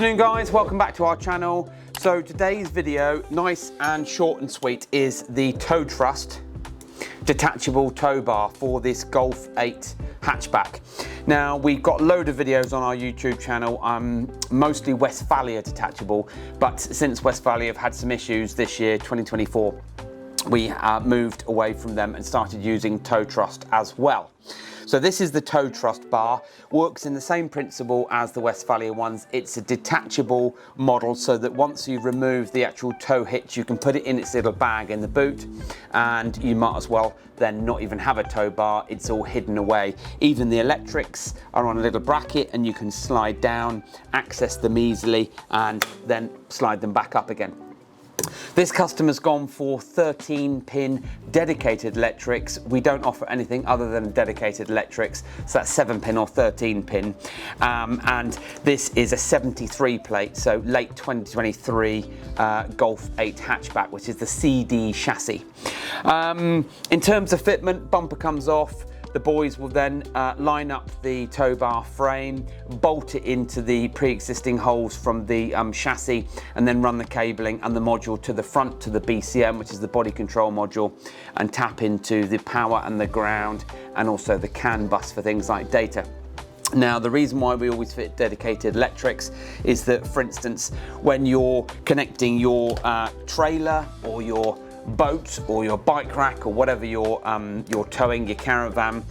Afternoon guys, welcome back to our channel. So today's video, nice and short and sweet, is the Towtrust Detachable tow bar for this Golf 8 hatchback. Now we've got a load of videos on our YouTube channel, mostly Westfalia detachable, but since Westfalia have had some issues this year, 2024, we moved away from them and started using Towtrust as well. So this is the Towtrust bar, works in the same principle as the Westfalia ones. It's a detachable model so that once you remove the actual tow hitch, you can put it in its little bag in the boot, and you might as well then not even have a tow bar, it's all hidden away. Even the electrics are on a little bracket and you can slide down, access them easily, and then slide them back up again. This customer's gone for 13-pin dedicated electrics. We don't offer anything other than dedicated electrics, so that's 7-pin or 13-pin. And this is a 73 plate, so late 2023 Golf 8 hatchback, which is the CD chassis. In terms of fitment, bumper comes off. The boys will then line up the tow bar frame, bolt it into the pre-existing holes from the chassis, and then run the cabling and the module to the front to the BCM, which is the body control module, and tap into the power and the ground, and also the CAN bus for things like data. Now, the reason why we always fit dedicated electrics is that, for instance, when you're connecting your trailer or your boat or your bike rack or whatever you're towing, your caravan,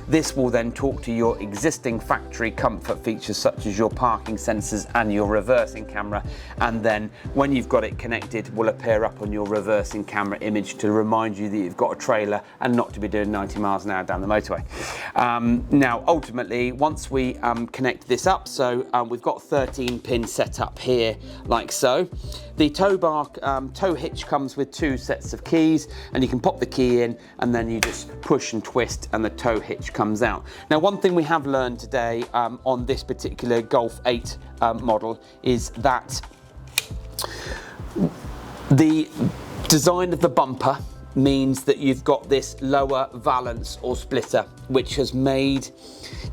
this will then talk to your existing factory comfort features such as your parking sensors and your reversing camera, and then when you've got it connected will appear up on your reversing camera image to remind you that you've got a trailer and not to be doing 90 miles an hour down the motorway. Now ultimately, once we connect this up, so we've got 13-pin set up here like so. The tow bar tow hitch comes with 2 sets of keys, and you can pop the key in and then you just push and twist and the tow hitch comes out. Now, one thing we have learned today on this particular Golf 8 model is that the design of the bumper means that you've got this lower valance or splitter, which has made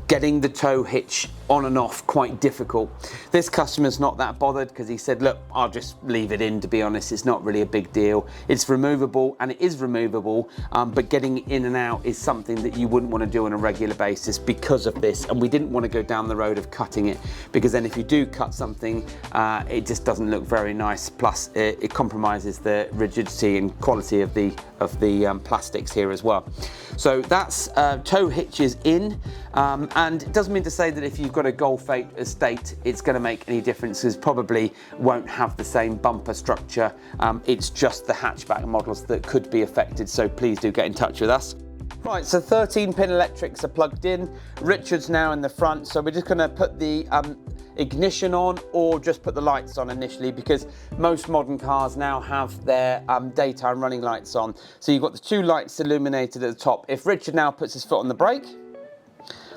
getting the tow hitch on and off quite difficult. This customer's not that bothered because he said, look, I'll just leave it in, to be honest, it's not really a big deal. It's removable, and it is removable, but getting in and out is something that you wouldn't want to do on a regular basis because of this, and we didn't want to go down the road of cutting it, because then if you do cut something, it just doesn't look very nice, plus it compromises the rigidity and quality of the plastics here as well. So that's tow hitches in, and it doesn't mean to say that if you've got a Golf 8 estate it's going to make any difference, because probably won't have the same bumper structure. It's just the hatchback models that could be affected, so please do get in touch with us. Right, so 13-pin electrics are plugged in. Richard's now in the front, so we're just going to put the ignition on, or just put the lights on initially, because most modern cars now have their daytime running lights on. So you've got the 2 lights illuminated at the top. If Richard now puts his foot on the brake,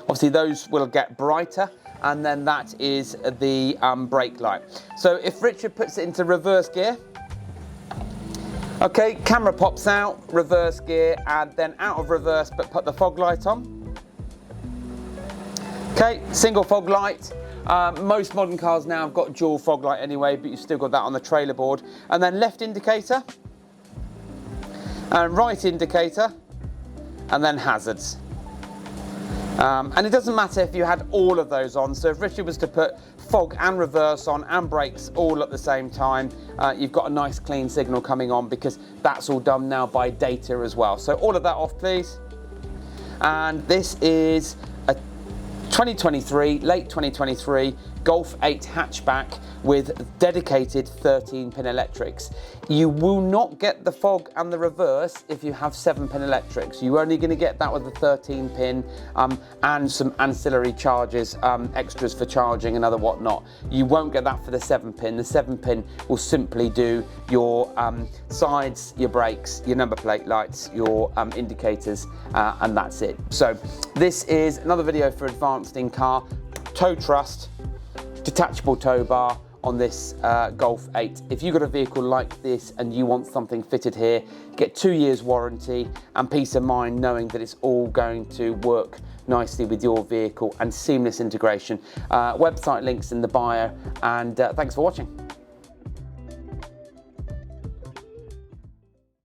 obviously those will get brighter, and then that is the brake light. So if Richard puts it into reverse gear, okay, camera pops out, reverse gear, and then out of reverse, but put the fog light on. Okay, single fog light. Most modern cars now have got dual fog light anyway, but you've still got that on the trailer board. And then left indicator, and right indicator, and then hazards. And it doesn't matter if you had all of those on. So if Richard was to put fog and reverse on and brakes all at the same time, you've got a nice clean signal coming on, because that's all done now by data as well. So all of that off, please. And this is a 2023, late 2023 Golf 8 hatchback with dedicated 13-pin electrics. You will not get the fog and the reverse if you have 7-pin electrics. You're only going to get that with the 13-pin and some ancillary charges, extras for charging and other whatnot. You won't get that for the 7-pin. The 7-pin will simply do your sides, your brakes, your number plate lights, your indicators, and that's it. So this is another video for Advanced in Car, Towtrust Detachable tow bar, on this Golf 8. If you've got a vehicle like this and you want something fitted here, get 2 years warranty and peace of mind knowing that it's all going to work nicely with your vehicle and seamless integration. Website links in the bio, and thanks for watching.